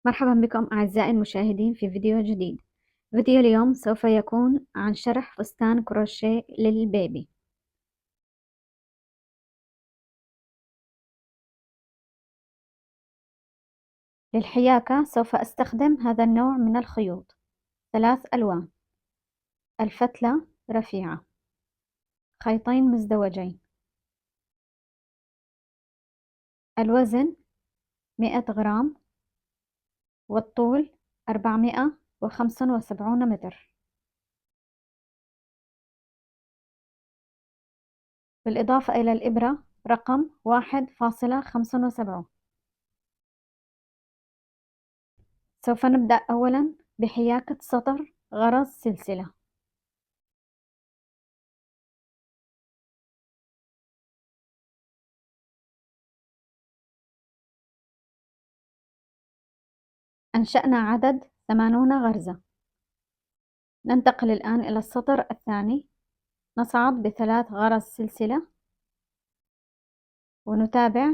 مرحبا بكم أعزائي المشاهدين في فيديو جديد. فيديو اليوم سوف يكون عن شرح فستان كروشيه للبيبي. للحياكة سوف أستخدم هذا النوع من الخيوط، 3 ألوان، الفتلة رفيعة، خيطين مزدوجين، الوزن 100 غرام، والطول 475 متر، بالإضافة إلى الإبرة رقم 1.75. سوف نبدأ أولا بحياكة سطر غرز سلسلة. أنشأنا عدد 80 غرزة. ننتقل الآن إلى السطر الثاني، نصعد ب3 غرز سلسلة ونتابع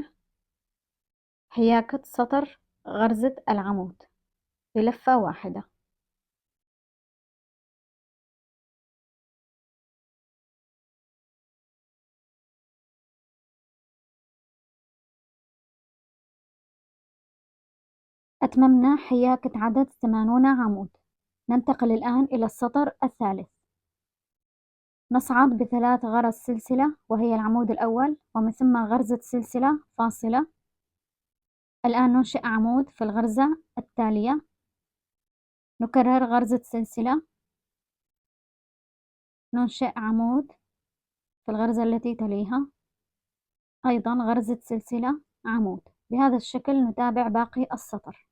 حياكة سطر غرزة العمود بلفة واحدة. أتممنا حياكة عدد 80 عمود. ننتقل الآن إلى السطر الثالث، نصعد ب3 غرز سلسلة وهي العمود الأول، ومن ثم غرزة سلسلة فاصلة. الآن ننشئ عمود في الغرزة التالية، نكرر غرزة سلسلة، ننشئ عمود في الغرزة التي تليها، أيضا غرزة سلسلة، عمود. بهذا الشكل نتابع باقي السطر.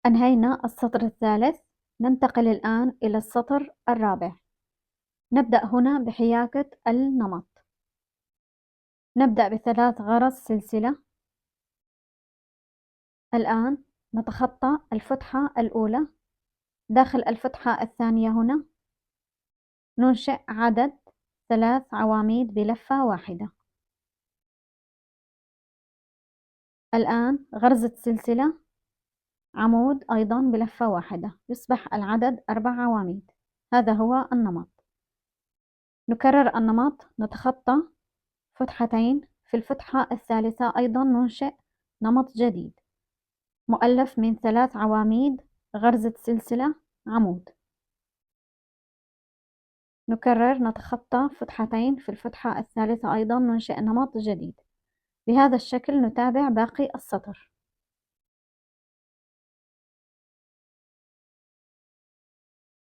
أنهينا السطر الثالث. ننتقل الآن إلى السطر الرابع. نبدأ هنا بحياكة النمط. نبدأ ب3 غرز سلسلة. الآن نتخطى الفتحة الأولى، داخل الفتحة الثانية هنا ننشئ عدد 3 عواميد بلفة واحدة. الآن غرزة سلسلة، عمود أيضا بلفة واحدة، يصبح العدد 4 عواميد. هذا هو النمط. نكرر النمط، نتخطى فتحتين، في الفتحة الثالثة أيضا ننشئ نمط جديد مؤلف من 3 عواميد، غرزة سلسلة، عمود. نكرر، نتخطى فتحتين، في الفتحة الثالثة أيضا ننشئ نمط جديد. بهذا الشكل نتابع باقي السطر.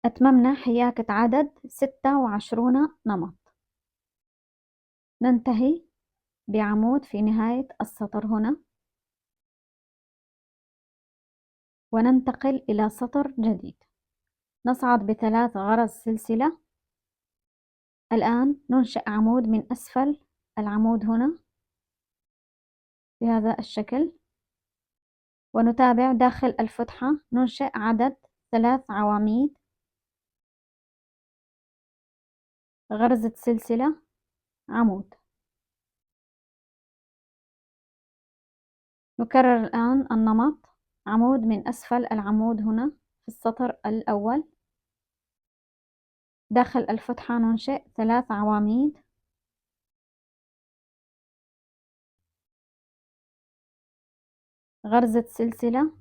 أتممنا حياكة عدد 26 نمط. ننتهي بعمود في نهاية السطر هنا، وننتقل إلى سطر جديد. نصعد ب3 غرز سلسلة. الآن ننشئ عمود من أسفل العمود هنا بهذا الشكل، ونتابع داخل الفتحة ننشئ عدد 3 عواميد، غرزة سلسلة، عمود. نكرر الآن النمط، عمود من أسفل العمود هنا في السطر الأول، داخل الفتحة ننشئ 3 عواميد، غرزة سلسلة،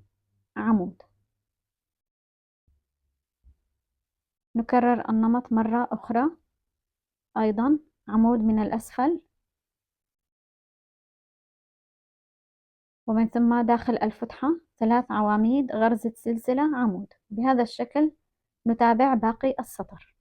عمود. نكرر النمط مرة أخرى، أيضا عمود من الأسفل، ومن ثم داخل الفتحة 3 عواميد، غرزة سلسلة، عمود. بهذا الشكل نتابع باقي السطر.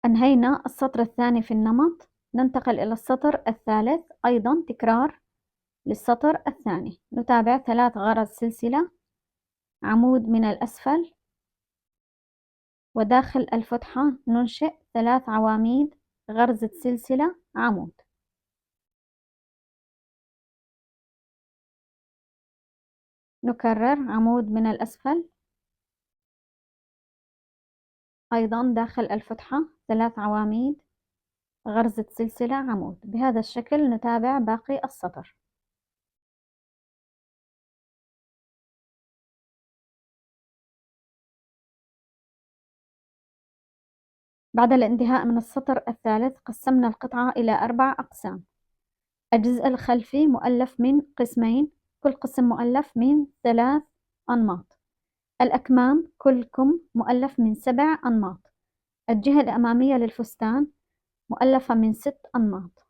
أنهينا السطر الثاني في النمط. ننتقل إلى السطر الثالث، أيضا تكرار للسطر الثاني. نتابع 3 غرز سلسلة، عمود من الأسفل، وداخل الفتحة ننشئ 3 عواميد، غرزة سلسلة، عمود. نكرر عمود من الأسفل، أيضا داخل الفتحة 3 عواميد، غرزة سلسلة، عمود. بهذا الشكل نتابع باقي السطر. بعد الانتهاء من السطر الثالث قسمنا القطعة إلى 4 أقسام. الجزء الخلفي مؤلف من قسمين، كل قسم مؤلف من 3 أنماط. الأكمام كل كم مؤلف من 7 أنماط. الجهة الأمامية للفستان مؤلفة من 6 أنماط.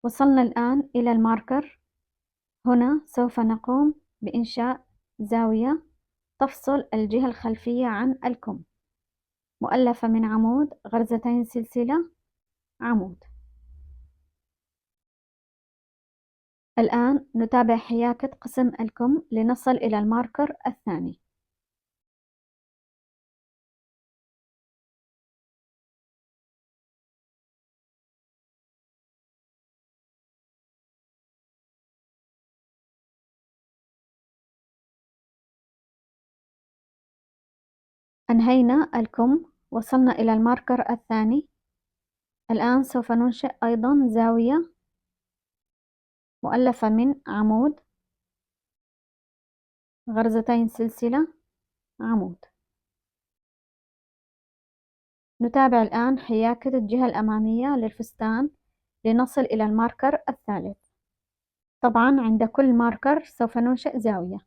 وصلنا الآن إلى الماركر. هنا سوف نقوم بإنشاء زاوية تفصل الجهة الخلفية عن الكم، مؤلفة من عمود، غرزتين سلسلة، عمود. الآن نتابع حياكة قسم الكم لنصل إلى الماركر الثاني. أنهينا الكم، وصلنا إلى الماركر الثاني. الآن سوف ننشئ أيضا زاوية مؤلفة من عمود، غرزتين سلسلة، عمود. نتابع الآن حياكة الجهة الأمامية للفستان لنصل إلى الماركر الثالث. طبعا عند كل ماركر سوف ننشئ زاوية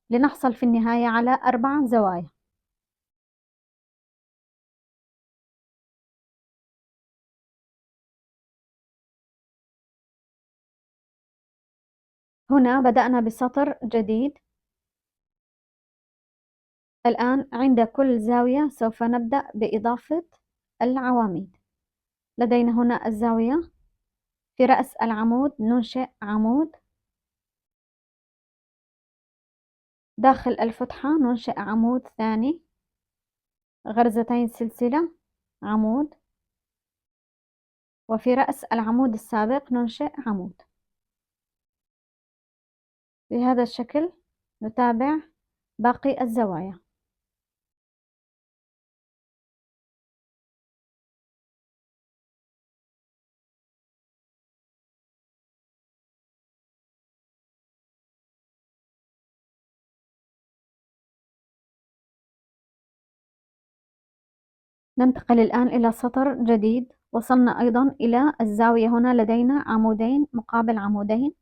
لنحصل في النهاية على 4 زوايا. هنا بدأنا بسطر جديد. الآن عند كل زاوية سوف نبدأ بإضافة العواميد. لدينا هنا الزاوية، في رأس العمود ننشئ عمود، داخل الفتحة ننشئ عمود ثاني، غرزتين سلسلة، عمود، وفي رأس العمود السابق ننشئ عمود. بهذا الشكل نتابع باقي الزوايا. ننتقل الآن إلى سطر جديد. وصلنا أيضا إلى الزاوية. هنا لدينا عمودين مقابل عمودين.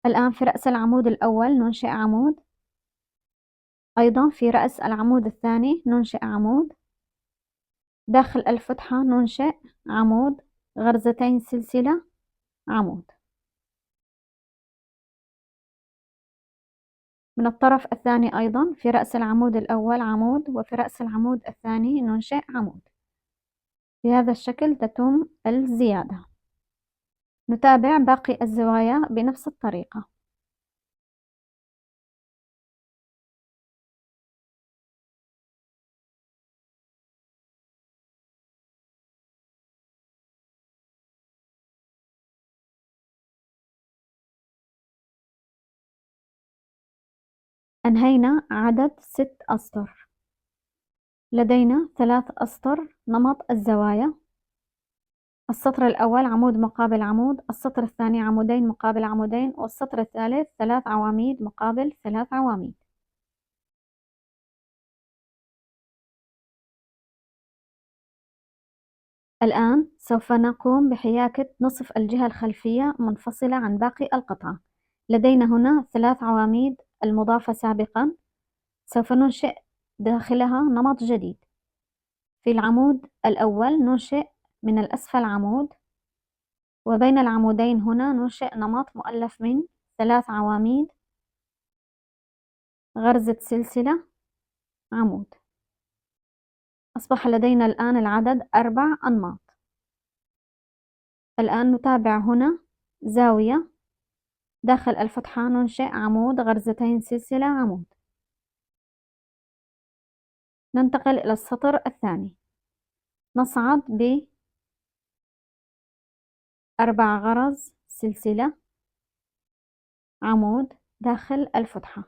الآن في رأس العمود الأول ننشئ عمود، أيضا في رأس العمود الثاني ننشئ عمود، داخل الفتحة ننشئ عمود، غرزتين سلسلة، عمود. من الطرف الثاني أيضا في رأس العمود الأول عمود، وفي رأس العمود الثاني ننشئ عمود. بهذا الشكل تتم الزيادة. نتابع باقي الزوايا بنفس الطريقة. أنهينا عدد 6 أسطر. لدينا 3 أسطر نمط الزوايا. السطر الأول عمود مقابل عمود، السطر الثاني عمودين مقابل عمودين، والسطر الثالث 3 عواميد مقابل 3 عواميد. الآن سوف نقوم بحياكة نصف الجهة الخلفية منفصلة عن باقي القطعة. لدينا هنا 3 عواميد المضافة سابقا، سوف ننشئ داخلها نمط جديد. في العمود الأول ننشئ من الأسفل عمود، وبين العمودين هنا ننشئ نمط مؤلف من 3 عواميد غرزة سلسلة، عمود. أصبح لدينا الآن العدد 4 أنماط. الآن نتابع هنا زاوية، داخل الفتحة ننشئ عمود، غرزتين سلسلة، عمود. ننتقل إلى السطر الثاني، نصعد ب4 غرز سلسلة، عمود داخل الفتحة.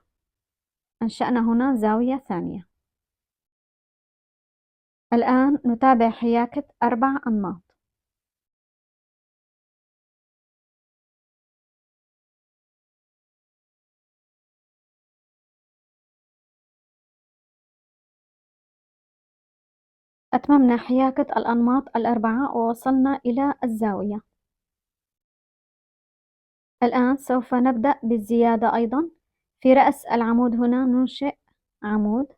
أنشأنا هنا زاوية ثانية. الآن نتابع حياكة 4 أنماط. أتممنا حياكة الأنماط ال4 ووصلنا إلى الزاوية. الآن سوف نبدأ بالزيادة أيضا. في رأس العمود هنا ننشئ عمود،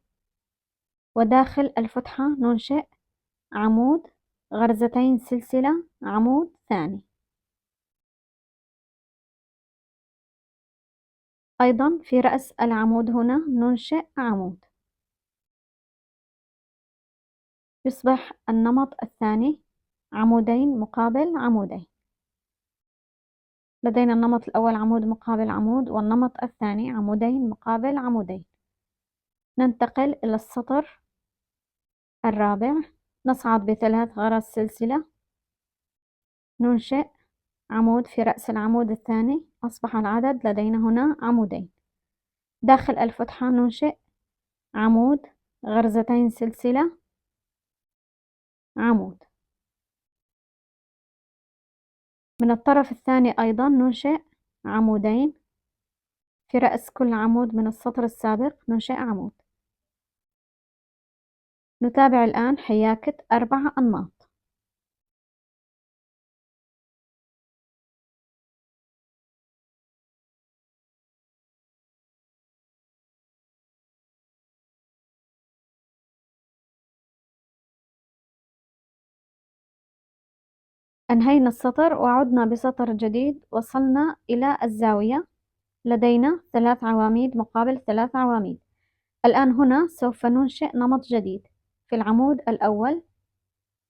وداخل الفتحة ننشئ عمود، غرزتين سلسلة، عمود ثاني. أيضا في رأس العمود هنا ننشئ عمود. يصبح النمط الثاني عمودين مقابل عمودين. لدينا النمط الأول عمود مقابل عمود، والنمط الثاني عمودين مقابل عمودين. ننتقل إلى السطر الرابع، نصعد ب3 غرز سلسلة، ننشئ عمود في رأس العمود الثاني. أصبح العدد لدينا هنا عمودين. داخل الفتحة ننشئ عمود، غرزتين سلسلة، عمود. من الطرف الثاني أيضا ننشئ عمودين، في رأس كل عمود من السطر السابق ننشئ عمود. نتابع الآن حياكة 4 أنماط. أنهينا السطر وعدنا بسطر جديد. وصلنا إلى الزاوية، لدينا 3 عواميد مقابل 3 عواميد. الآن هنا سوف ننشئ نمط جديد. في العمود الأول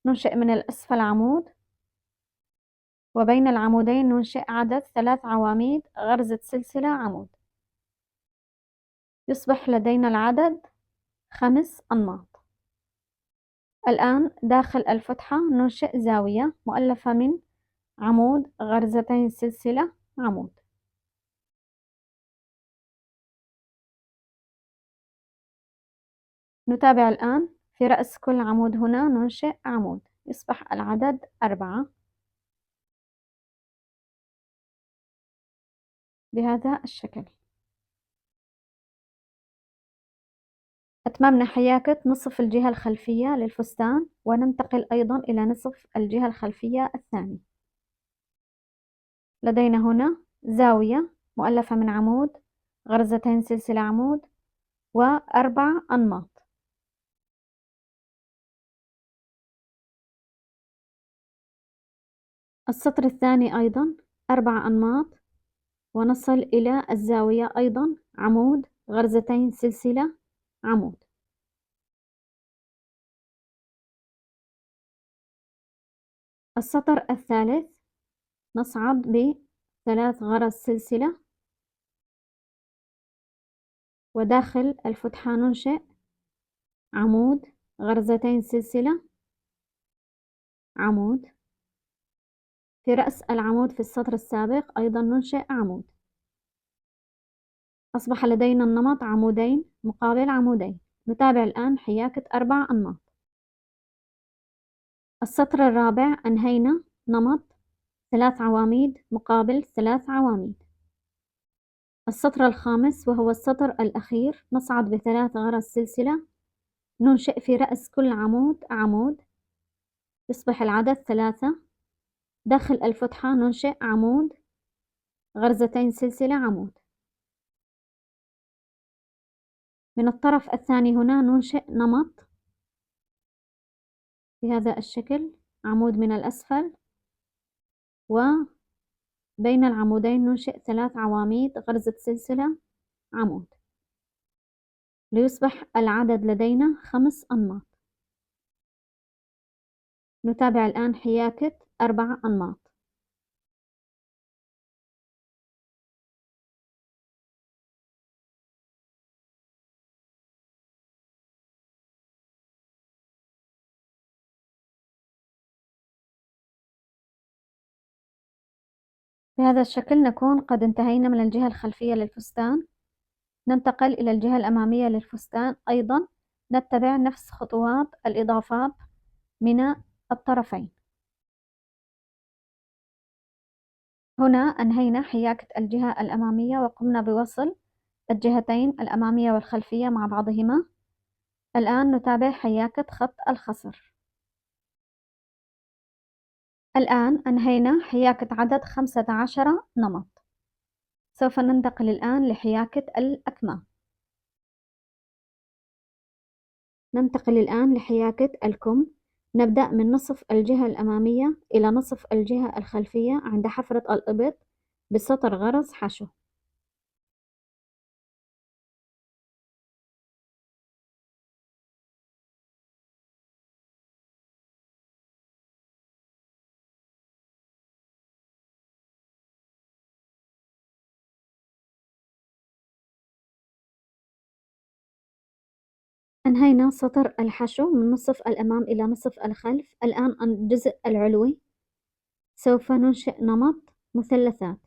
ننشئ من الأسفل عمود، وبين العمودين ننشئ عدد 3 عواميد، غرزة سلسلة، عمود. يصبح لدينا العدد 5 أنماط. الآن داخل الفتحة ننشئ زاوية مؤلفة من عمود، غرزتين سلسلة، عمود. نتابع الآن في رأس كل عمود هنا ننشئ عمود. يصبح العدد 4 بهذا الشكل. أتممنا حياكة نصف الجهة الخلفية للفستان، وننتقل أيضا إلى نصف الجهة الخلفية الثاني. لدينا هنا زاوية مؤلفة من عمود، غرزتين سلسلة، عمود، و4 أنماط. السطر الثاني أيضا 4 أنماط، ونصل إلى الزاوية أيضا عمود، غرزتين سلسلة، عمود. السطر الثالث نصعد ب3 غرز سلسلة، وداخل الفتحة ننشئ عمود، غرزتين سلسلة، عمود. في رأس العمود في السطر السابق أيضا ننشئ عمود. أصبح لدينا النمط عمودين مقابل عمودين. نتابع الآن حياكة 4 أنماط. السطر الرابع أنهينا نمط 3 عواميد مقابل 3 عواميد. السطر الخامس وهو السطر الأخير نصعد ب3 غرز سلسلة، ننشئ في رأس كل عمود عمود. يصبح العدد 3. داخل الفتحة ننشئ عمود، غرزتين سلسلة، عمود. من الطرف الثاني هنا ننشئ نمط بهذا الشكل، عمود من الأسفل، وبين العمودين ننشئ 3 عواميد، غرزة سلسلة، عمود. ليصبح العدد لدينا 5 أنماط. نتابع الآن حياكة 4 أنماط. بهذا الشكل نكون قد انتهينا من الجهة الخلفية للفستان. ننتقل إلى الجهة الأمامية للفستان. أيضا نتبع نفس خطوات الإضافات من الطرفين. هنا أنهينا حياكة الجهة الأمامية وقمنا بوصل الجهتين الأمامية والخلفية مع بعضهما. الآن نتابع حياكة خط الخصر. الآن أنهينا حياكة عدد 15 نمط. سوف ننتقل الآن لحياكة الأكمام. ننتقل الآن لحياكة الكم. نبدأ من نصف الجهة الأمامية إلى نصف الجهة الخلفية عند حفرة الإبط بسطر غرز حشو. أنهينا سطر الحشو من نصف الأمام إلى نصف الخلف. الآن الجزء العلوي سوف ننشئ نمط مثلثات.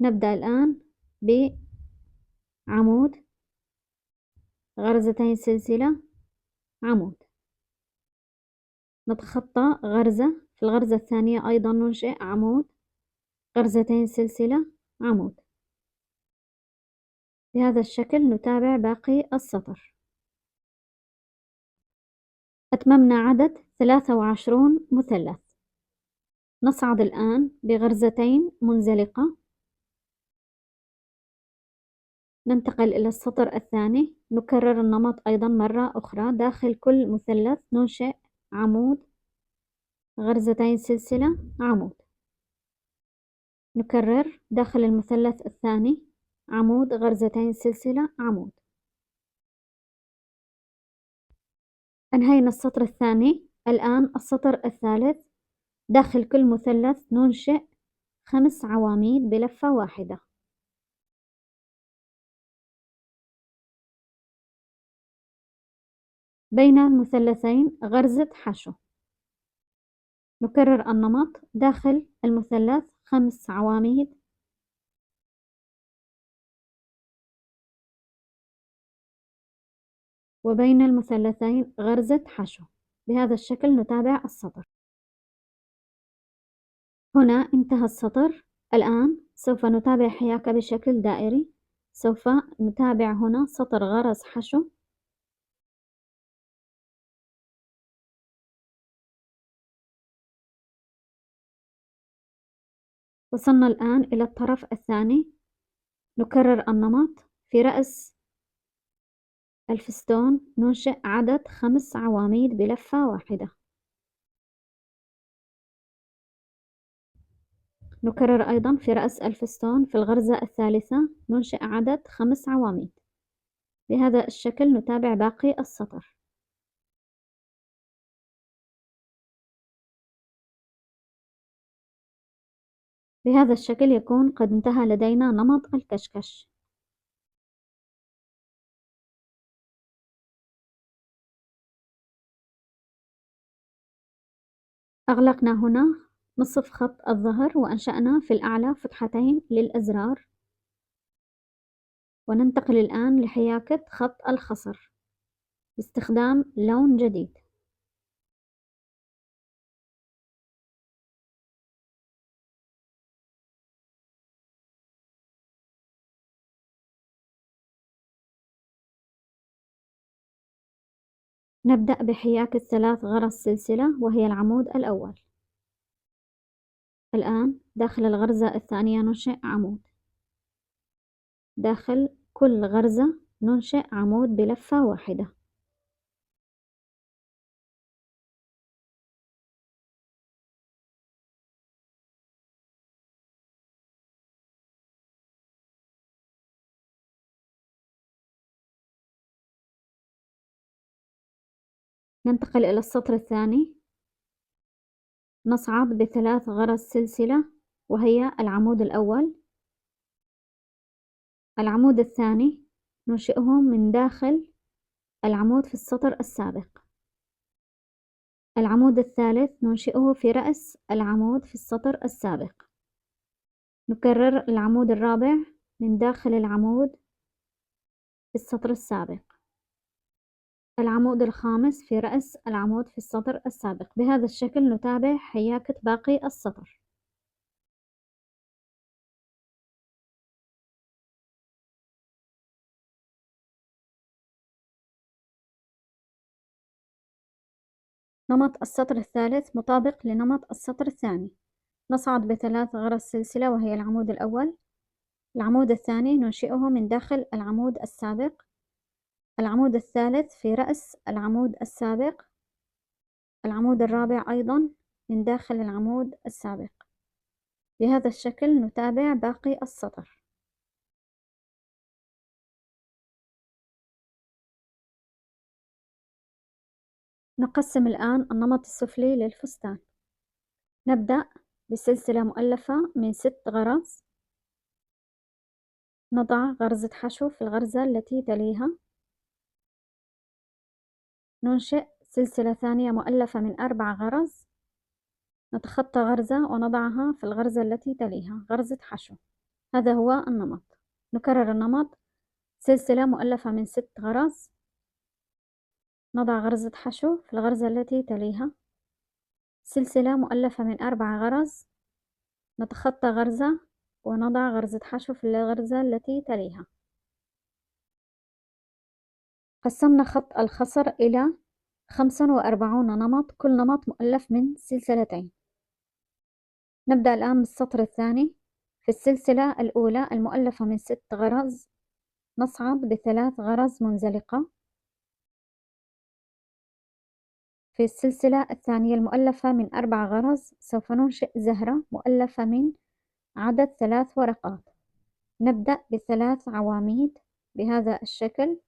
نبدأ الآن بعمود، غرزتين سلسلة، عمود. نتخطى غرزة. في الغرزة الثانية أيضا ننشئ عمود، غرزتين سلسلة، عمود. بهذا الشكل نتابع باقي السطر. أتممنا عدد 23 مثلث. نصعد الآن بغرزتين منزلقة. ننتقل إلى السطر الثاني. نكرر النمط أيضا مرة أخرى. داخل كل مثلث ننشئ عمود، غرزتين سلسلة، عمود. نكرر داخل المثلث الثاني عمود، غرزتين سلسلة، عمود. أنهينا السطر الثاني. الآن السطر الثالث. داخل كل مثلث ننشئ 5 عواميد بلفة واحدة. بين المثلثين غرزة حشو. نكرر النمط. داخل المثلث 5 عواميد، وبين المثلثين غرزة حشو. بهذا الشكل نتابع السطر. هنا انتهى السطر. الآن سوف نتابع حياكة بشكل دائري. سوف نتابع هنا سطر غرز حشو، وصلنا الآن إلى الطرف الثاني. نكرر النمط. في رأس الفستون ننشئ عدد 5 عواميد بلفة واحدة. نكرر أيضا في رأس الفستون في الغرزة الثالثة ننشئ عدد 5 عواميد. بهذا الشكل نتابع باقي السطر. بهذا الشكل يكون قد انتهى لدينا نمط الكشكش. أغلقنا هنا نصف خط الظهر وأنشأنا في الأعلى فتحتين للأزرار. وننتقل الآن لحياكة خط الخصر باستخدام لون جديد. نبدأ بحياكة 3 غرز سلسلة وهي العمود الأول. الآن داخل الغرزة الثانية ننشئ عمود. داخل كل غرزة ننشئ عمود بلفة واحدة. ننتقل إلى السطر الثاني، نصعد ب3 غرز سلسلة وهي العمود الأول. العمود الثاني ننشئه من داخل العمود في السطر السابق. العمود الثالث ننشئه في رأس العمود في السطر السابق. نكرر العمود الرابع من داخل العمود في السطر السابق. العمود الخامس في رأس العمود في السطر السابق. بهذا الشكل نتابع حياكة باقي السطر. نمط السطر الثالث مطابق لنمط السطر الثاني. نصعد ب3 غرز سلسلة وهي العمود الأول. العمود الثاني ننشئه من داخل العمود السابق. العمود الثالث في رأس العمود السابق. العمود الرابع أيضا من داخل العمود السابق. بهذا الشكل نتابع باقي السطر. نقسم الآن النمط السفلي للفستان. نبدأ بسلسلة مؤلفة من 6 غرز. نضع غرزة حشو في الغرزة التي تليها. ننشئ سلسلة ثانية مؤلفة من 4 غرز. نتخطى غرزة ونضعها في الغرزة التي تليها غرزة حشو. هذا هو النمط. نكرر النمط: سلسلة مؤلفة من 6 غرز. نضع غرزة حشو في الغرزة التي تليها. سلسلة مؤلفة من 4 غرز. نتخطى غرزة ونضع غرزة حشو في الغرزة التي تليها. قسمنا خط الخصر إلى 45 نمط، كل نمط مؤلف من سلسلتين. نبدأ الآن بالسطر الثاني. في السلسلة الأولى المؤلفة من 6 غرز نصعد ب3 غرز منزلقة. في السلسلة الثانية المؤلفة من 4 غرز سوف ننشئ زهرة مؤلفة من عدد 3 ورقات. نبدأ ب3 عواميد بهذا الشكل.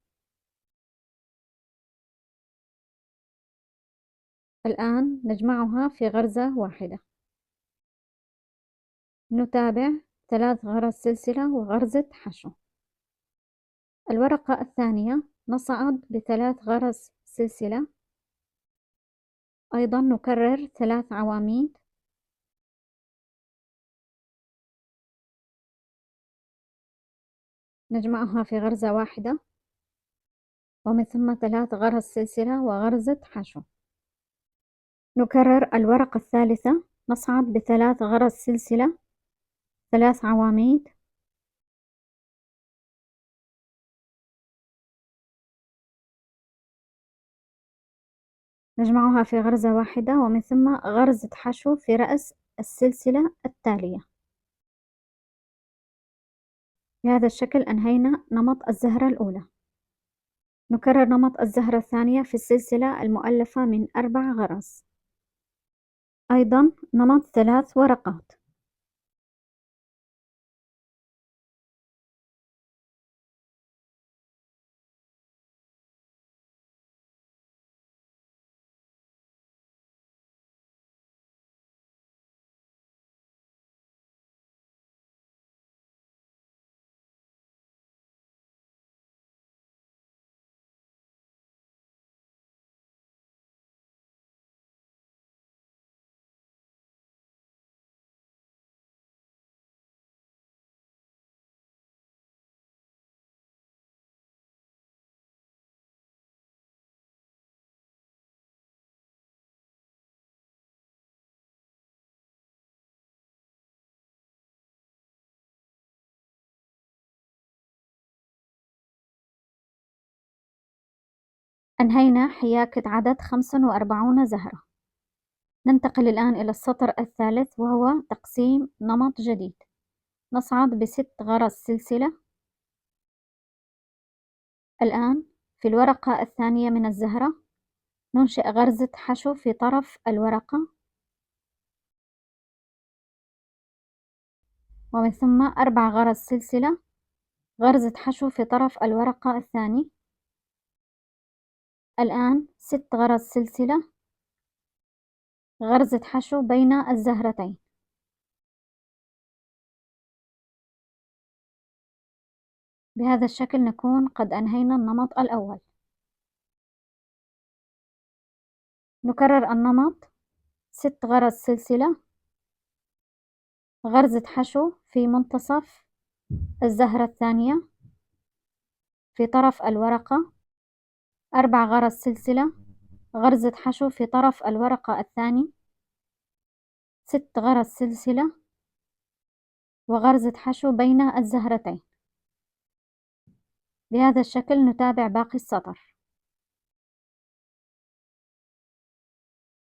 الآن نجمعها في غرزة واحدة. نتابع 3 غرز سلسلة وغرزة حشو. الورقة الثانية نصعد ب3 غرز سلسلة. أيضا نكرر 3 عواميد. نجمعها في غرزة واحدة ومن ثم 3 غرز سلسلة وغرزة حشو. نكرر الورقة الثالثة. نصعد ب3 غرز سلسلة، 3 عواميد. نجمعها في غرزة واحدة ومن ثم غرزة حشو في رأس السلسلة التالية. بهذا الشكل أنهينا نمط الزهرة الأولى. نكرر نمط الزهرة الثانية في السلسلة المؤلفة من 4 غرز. أيضا نمط 3 ورقات. أنهينا حياكة عدد 45 زهرة. ننتقل الآن إلى السطر الثالث وهو تقسيم نمط جديد. نصعد ب6 غرز سلسلة. الآن في الورقة الثانية من الزهرة ننشئ غرزة حشو في طرف الورقة ومن ثم 4 غرز سلسلة، غرزة حشو في طرف الورقة الثاني. الآن 6 غرز سلسلة، غرزة حشو بين الزهرتين. بهذا الشكل نكون قد أنهينا النمط الأول. نكرر النمط: 6 غرز سلسلة، غرزة حشو في منتصف الزهرة الثانية في طرف الورقة، 4 غرز سلسلة، غرزة حشو في طرف الورقة الثاني، 6 غرز سلسلة وغرزة حشو بين الزهرتين. بهذا الشكل نتابع باقي السطر.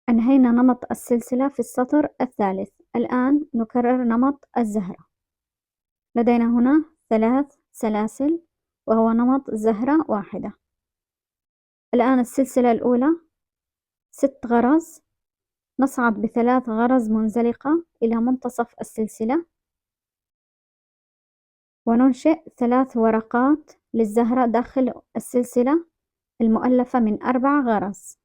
أنهينا نمط السلسلة في السطر الثالث. الآن نكرر نمط الزهرة. لدينا هنا 3 سلاسل وهو نمط زهرة واحدة. الآن السلسلة الأولى 6 غرز، نصعد ب3 غرز منزلقة إلى منتصف السلسلة وننشئ 3 ورقات للزهرة داخل السلسلة المؤلفة من 4 غرز.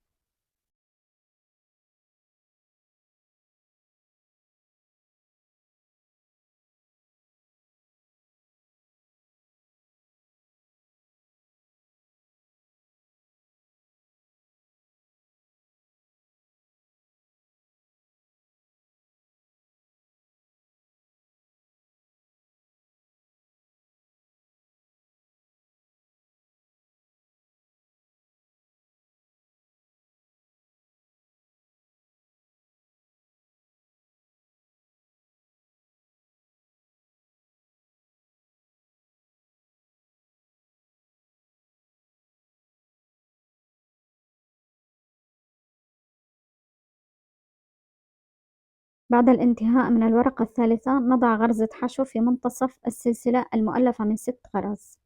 بعد الانتهاء من الورقة الثالثة نضع غرزة حشو في منتصف السلسلة المؤلفة من 6 غرز.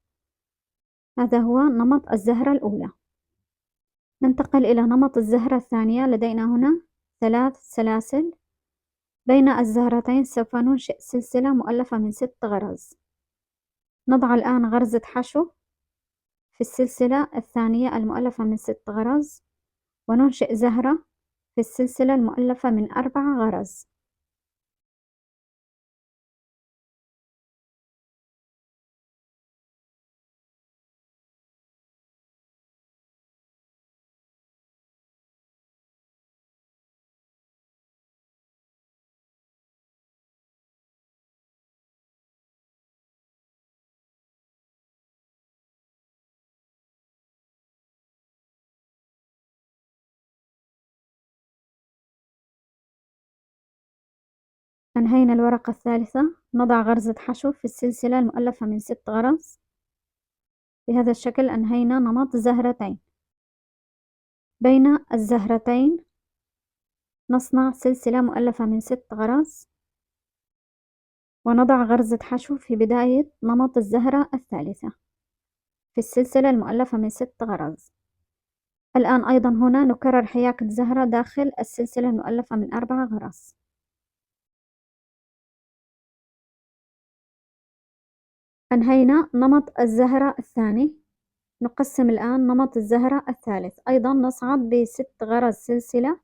هذا هو نمط الزهرة الأولى. ننتقل إلى نمط الزهرة الثانية. لدينا هنا 3 سلاسل، بين الزهرتين سوف ننشئ سلسلة مؤلفة من 6 غرز. نضع الآن غرزة حشو في السلسلة الثانية المؤلفة من 6 غرز وننشئ زهرة في السلسلة المؤلفة من 4 غرز. أنهينا الورقة الثالثة. نضع غرزة حشو في السلسلة المؤلفة من 6 غرز. بهذا الشكل أنهينا نمط زهرتين. بين الزهرتين نصنع سلسلة مؤلفة من 6 غرز ونضع غرزة حشو في بداية نمط الزهرة الثالثة في السلسلة المؤلفة من 6 غرز. الآن أيضا هنا نكرر حياكة زهرة داخل السلسلة المؤلفة من 4 غرز. أنهينا نمط الزهرة الثاني. نقسم الآن نمط الزهرة الثالث. أيضا نصعد ب6 غرز سلسلة،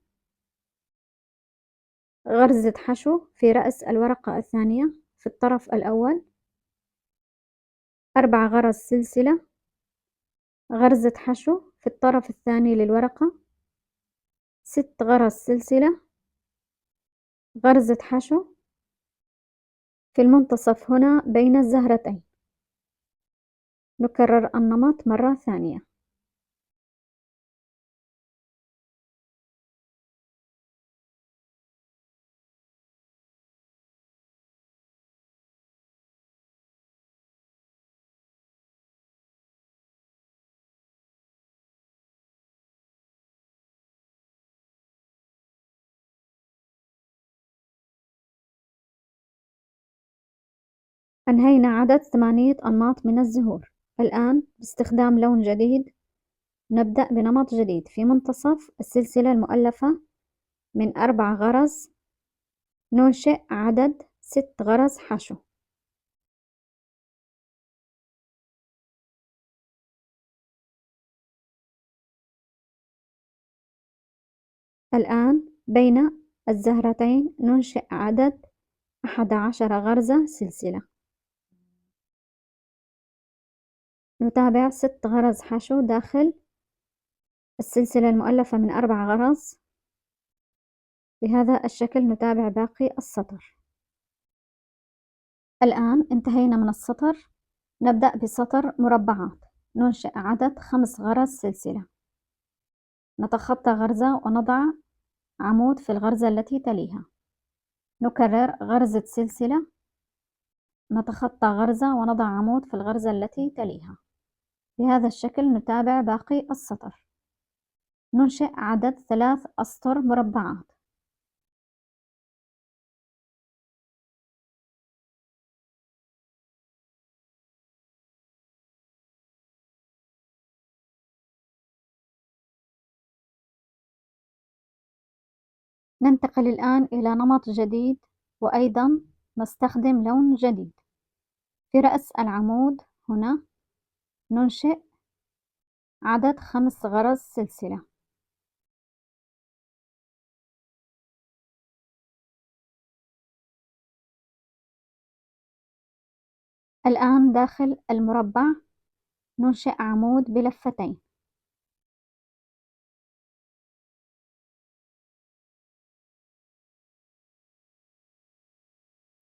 غرزة حشو في رأس الورقة الثانية في الطرف الأول، 4 غرز سلسلة، غرزة حشو في الطرف الثاني للورقة، 6 غرز سلسلة، غرزة حشو في المنتصف هنا بين الزهرتين. نكرر النمط مرة ثانية. أنهينا عدد 8 أنماط من الزهور. الآن باستخدام لون جديد نبدأ بنمط جديد. في منتصف السلسلة المؤلفة من 4 غرز ننشئ عدد 6 غرز حشو. الآن بين الزهرتين ننشئ عدد 11 غرزة سلسلة. نتابع 6 غرز حشو داخل السلسلة المؤلفة من 4 غرز. بهذا الشكل نتابع باقي السطر. الآن انتهينا من السطر. نبدأ بسطر مربعات. ننشئ عدد 5 غرز سلسلة. نتخطى غرزة ونضع عمود في الغرزة التي تليها. نكرر غرزة سلسلة، نتخطى غرزة ونضع عمود في الغرزة التي تليها. بهذا الشكل نتابع باقي السطر. ننشئ عدد 3 أسطر مربعات. ننتقل الآن إلى نمط جديد، وأيضا نستخدم لون جديد. في رأس العمود هنا ننشئ عدد 5 غرز سلسلة. الآن داخل المربع ننشئ عمود بلفتين.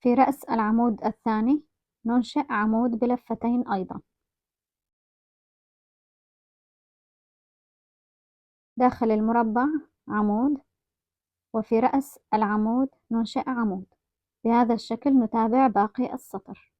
في رأس العمود الثاني ننشئ عمود بلفتين أيضا. داخل المربع عمود، وفي رأس العمود ننشئ عمود. بهذا الشكل نتابع باقي السطر.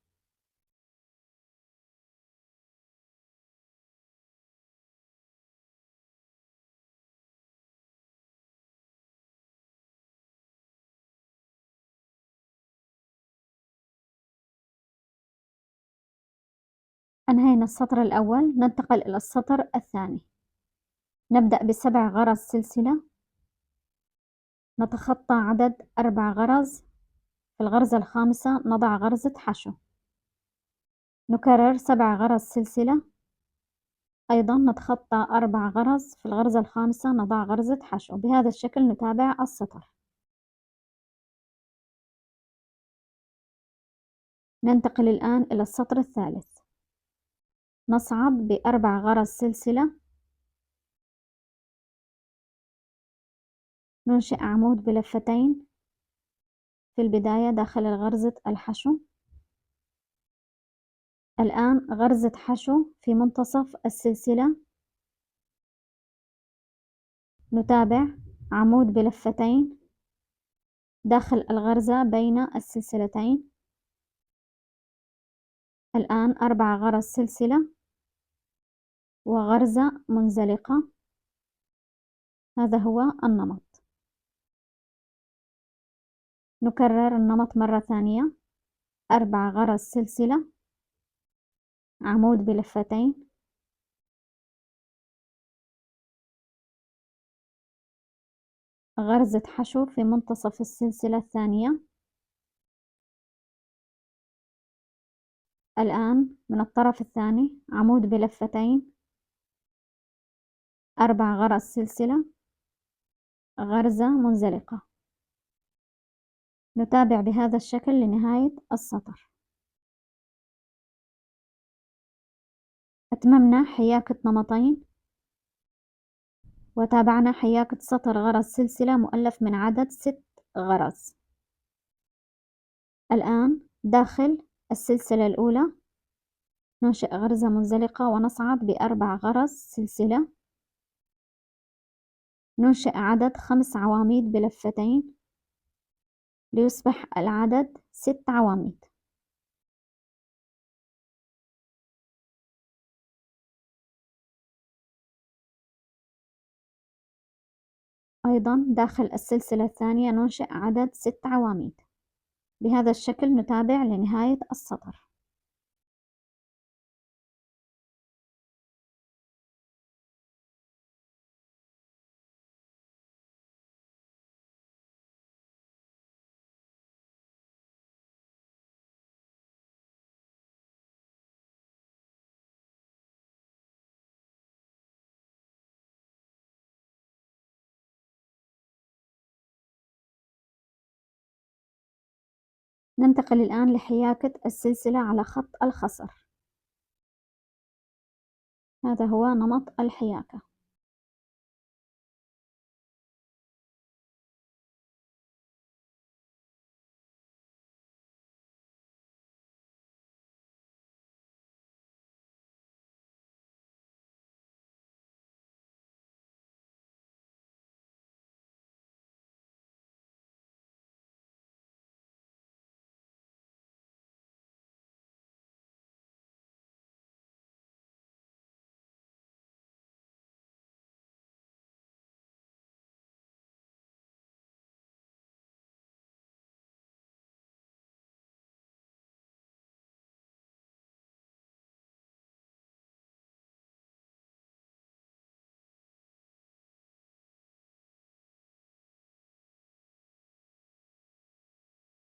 أنهينا السطر الأول. ننتقل إلى السطر الثاني. نبدأ ب7 غرز سلسلة. نتخطى عدد 4 غرز. في الغرزة الخامسة نضع غرزة حشو. نكرر 7 غرز سلسلة. أيضا نتخطى 4 غرز. في الغرزة الخامسة نضع غرزة حشو. بهذا الشكل نتابع السطر. ننتقل الآن إلى السطر الثالث. نصعد ب4 غرز سلسلة. ننشئ عمود بلفتين في البداية داخل غرزة الحشو. الآن غرزة حشو في منتصف السلسلة. نتابع عمود بلفتين داخل الغرزة بين السلسلتين. الآن 4 غرز سلسلة وغرزة منزلقة. هذا هو النمط. نكرر النمط مرة ثانية. 4 غرز سلسلة، عمود بلفتين، غرزة حشو في منتصف السلسلة الثانية. الآن من الطرف الثاني عمود بلفتين، 4 غرز سلسلة، غرزة منزلقة. نتابع بهذا الشكل لنهاية السطر. أتممنا حياكة نمطين، وتابعنا حياكة سطر غرز سلسلة مؤلف من عدد 6 غرز. الآن داخل السلسلة الأولى ننشئ غرزة منزلقة ونصعد ب4 غرز سلسلة. ننشئ عدد 5 عواميد بلفتين ليصبح العدد 6 عواميد. أيضا داخل السلسلة الثانية ننشئ عدد 6 عواميد. بهذا الشكل نتابع لنهاية السطر. ننتقل الآن لحياكة السلسلة على خط الخصر. هذا هو نمط الحياكة.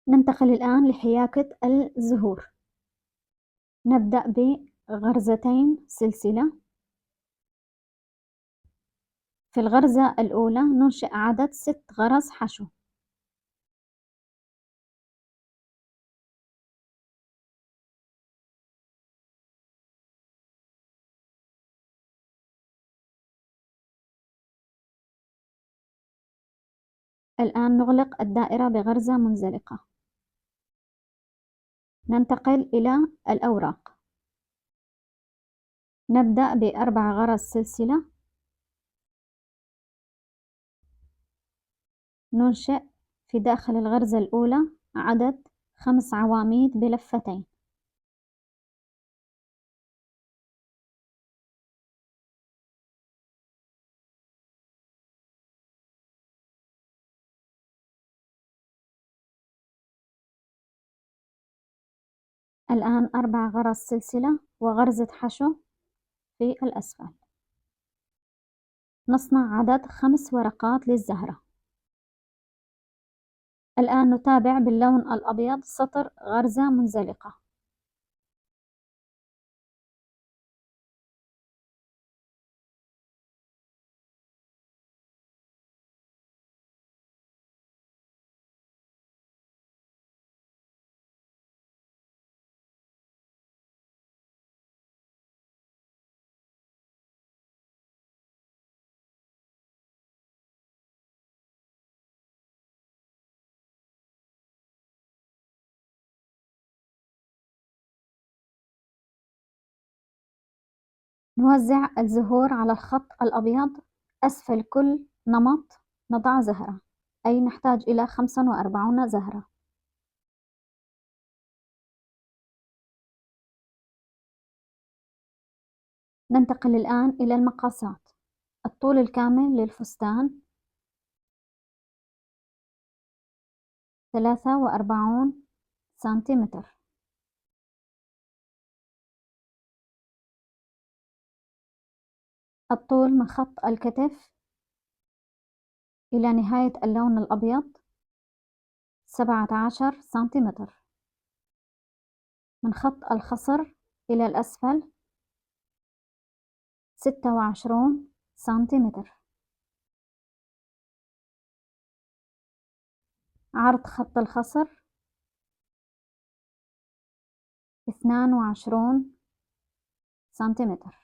ننتقل الآن لحياكة الزهور. نبدأ بغرزتين سلسلة. في الغرزة الأولى ننشئ عدد 6 غرز حشو. الآن نغلق الدائرة بغرزة منزلقة. ننتقل إلى الأوراق. نبدأ ب4 غرز سلسلة. ننشئ في داخل الغرزة الأولى عدد 5 عواميد بلفتين. الآن 4 غرز سلسلة وغرزة حشو في الأسفل. نصنع عدد 5 ورقات للزهرة. الآن نتابع باللون الأبيض سطر غرزة منزلقة. نوزع الزهور على الخط الأبيض. أسفل كل نمط نضع زهرة، أي نحتاج إلى 45 زهرة. ننتقل الآن إلى المقاسات. الطول الكامل للفستان 43 سنتيمتر. الطول من خط الكتف إلى نهاية اللون الأبيض 17 سنتيمتر. من خط الخصر إلى الأسفل 26 سنتيمتر. عرض خط الخصر 22 سنتيمتر.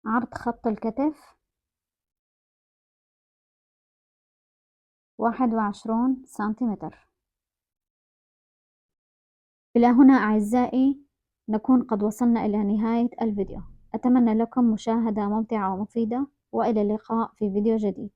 عرض خط الكتف 21 سنتيمتر. إلى هنا أعزائي نكون قد وصلنا إلى نهاية الفيديو. أتمنى لكم مشاهدة ممتعة ومفيدة، وإلى اللقاء في فيديو جديد.